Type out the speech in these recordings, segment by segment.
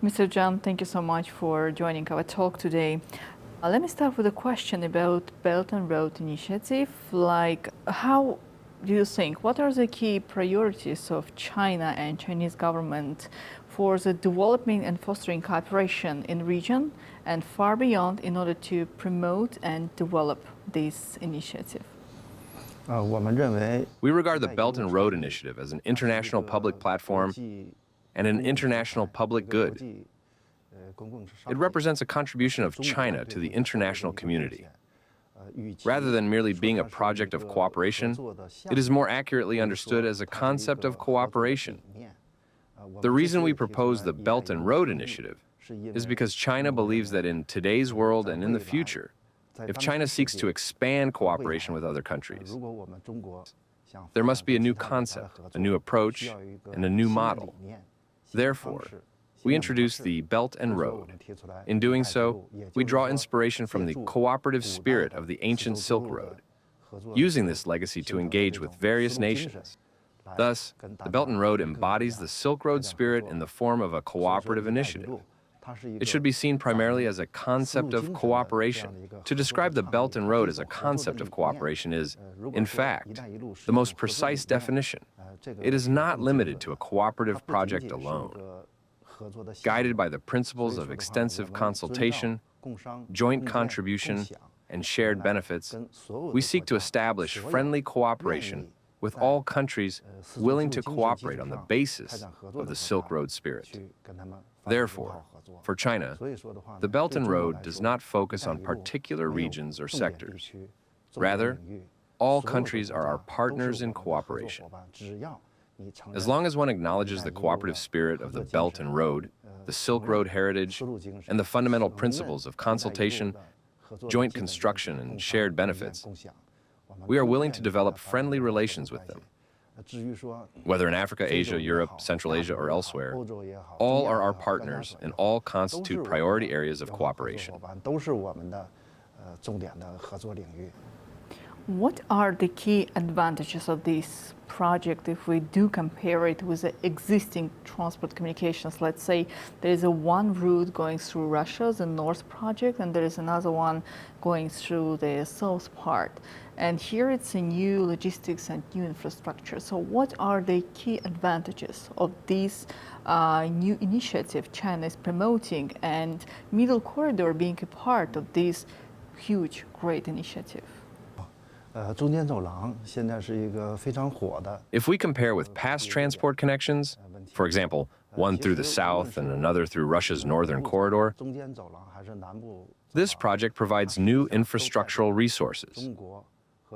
Mr. Zhang, thank you so much for joining our talk today. Let me start with a question about Belt and Road Initiative. How do you think, what are the key priorities of China and Chinese government for the developing and fostering cooperation in region and far beyond in order to promote and develop this initiative? We regard the Belt and Road Initiative as an international public platform and an international public good. It represents a contribution of China to the international community. Rather than merely being a project of cooperation, it is more accurately understood as a concept of cooperation. The reason we propose the Belt and Road Initiative is because China believes that in today's world and in the future, if China seeks to expand cooperation with other countries, there must be a new concept, a new approach, and a new model. Therefore, we introduce the Belt and Road. In doing so, we draw inspiration from the cooperative spirit of the ancient Silk Road, using this legacy to engage with various nations. Thus, the Belt and Road embodies the Silk Road spirit in the form of a cooperative initiative. It should be seen primarily as a concept of cooperation. To describe the Belt and Road as a concept of cooperation is, in fact, the most precise definition. It is not limited to a cooperative project alone. Guided by the principles of extensive consultation, joint contribution, and shared benefits, we seek to establish friendly cooperation with all countries willing to cooperate on the basis of the Silk Road spirit. Therefore, for China, the Belt and Road does not focus on particular regions or sectors. Rather, all countries are our partners in cooperation. As long as one acknowledges the cooperative spirit of the Belt and Road, the Silk Road heritage, and the fundamental principles of consultation, joint construction, and shared benefits, we are willing to develop friendly relations with them. Whether in Africa, Asia, Europe, Central Asia, or elsewhere, all are our partners and all constitute priority areas of cooperation. What are the key advantages of this project if we do compare it with the existing transport communications? Let's say there is one route going through Russia, the North project, and there is another one going through the South part. And here it's a new logistics and new infrastructure. So what are the key advantages of this new initiative China is promoting, and Middle Corridor being a part of this huge, great initiative? If we compare with past transport connections, for example, one through the south and another through Russia's northern corridor, this project provides new infrastructural resources.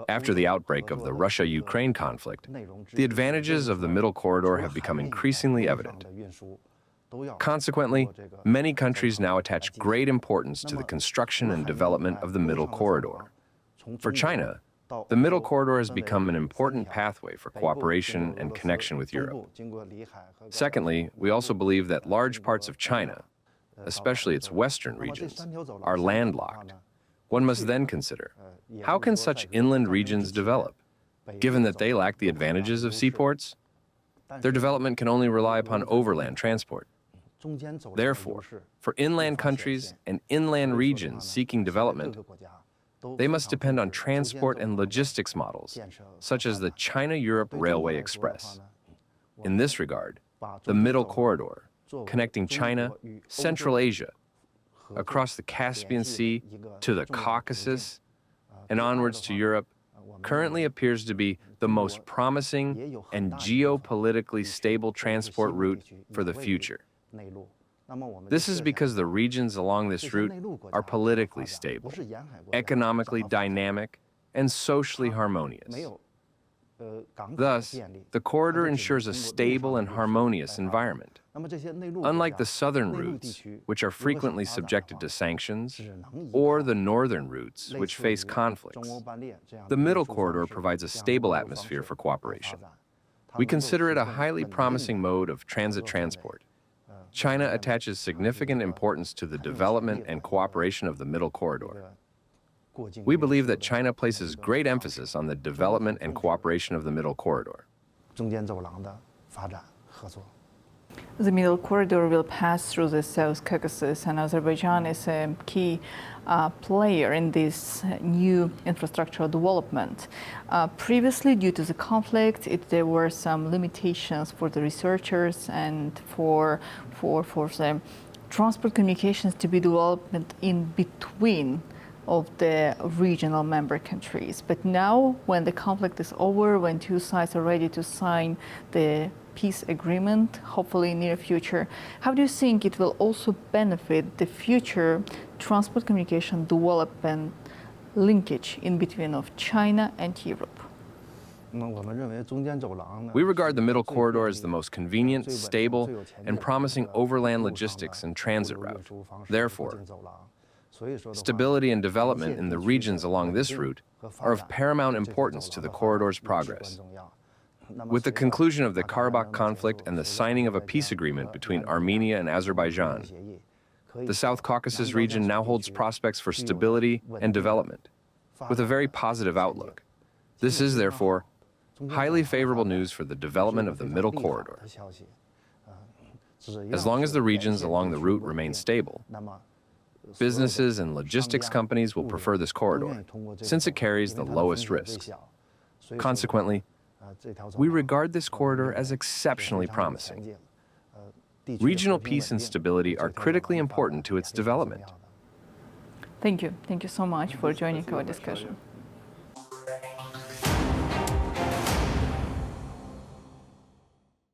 After the outbreak of the Russia-Ukraine conflict, the advantages of the Middle Corridor have become increasingly evident. Consequently, many countries now attach great importance to the construction and development of the Middle Corridor. For China, the Middle Corridor has become an important pathway for cooperation and connection with Europe. Secondly, we also believe that large parts of China, especially its western regions, are landlocked. One must then consider, how can such inland regions develop, given that they lack the advantages of seaports? Their development can only rely upon overland transport. Therefore, for inland countries and inland regions seeking development, they must depend on transport and logistics models, such as the China-Europe Railway Express. In this regard, the Middle Corridor, connecting China, Central Asia, across the Caspian Sea to the Caucasus, and onwards to Europe, currently appears to be the most promising and geopolitically stable transport route for the future. This is because the regions along this route are politically stable, economically dynamic, and socially harmonious. Thus, the corridor ensures a stable and harmonious environment. Unlike the southern routes, which are frequently subjected to sanctions, or the northern routes, which face conflicts, the Middle Corridor provides a stable atmosphere for cooperation. We consider it a highly promising mode of transit transport. China attaches significant importance to the development and cooperation of the Middle Corridor. We believe that China places great emphasis on the development and cooperation of the Middle Corridor. The middle corridor will pass through the South Caucasus, and Azerbaijan is a key player in this new infrastructural development. Previously, due to the conflict, there were some limitations for the researchers and for the transport communications to be developed in between of the regional member countries. But now, when the conflict is over, when two sides are ready to sign the peace agreement, hopefully in near future, how do you think it will also benefit the future transport communication development linkage in between of China and Europe? We regard the middle corridor as the most convenient, stable, and promising overland logistics and transit route. Therefore, stability and development in the regions along this route are of paramount importance to the corridor's progress. With the conclusion of the Karabakh conflict and the signing of a peace agreement between Armenia and Azerbaijan, the South Caucasus region now holds prospects for stability and development, with a very positive outlook. This is, therefore, highly favorable news for the development of the middle corridor. As long as the regions along the route remain stable, businesses and logistics companies will prefer this corridor, since it carries the lowest risks. Consequently, we regard this corridor as exceptionally promising. Regional peace and stability are critically important to its development. Thank you. Thank you so much for joining our discussion.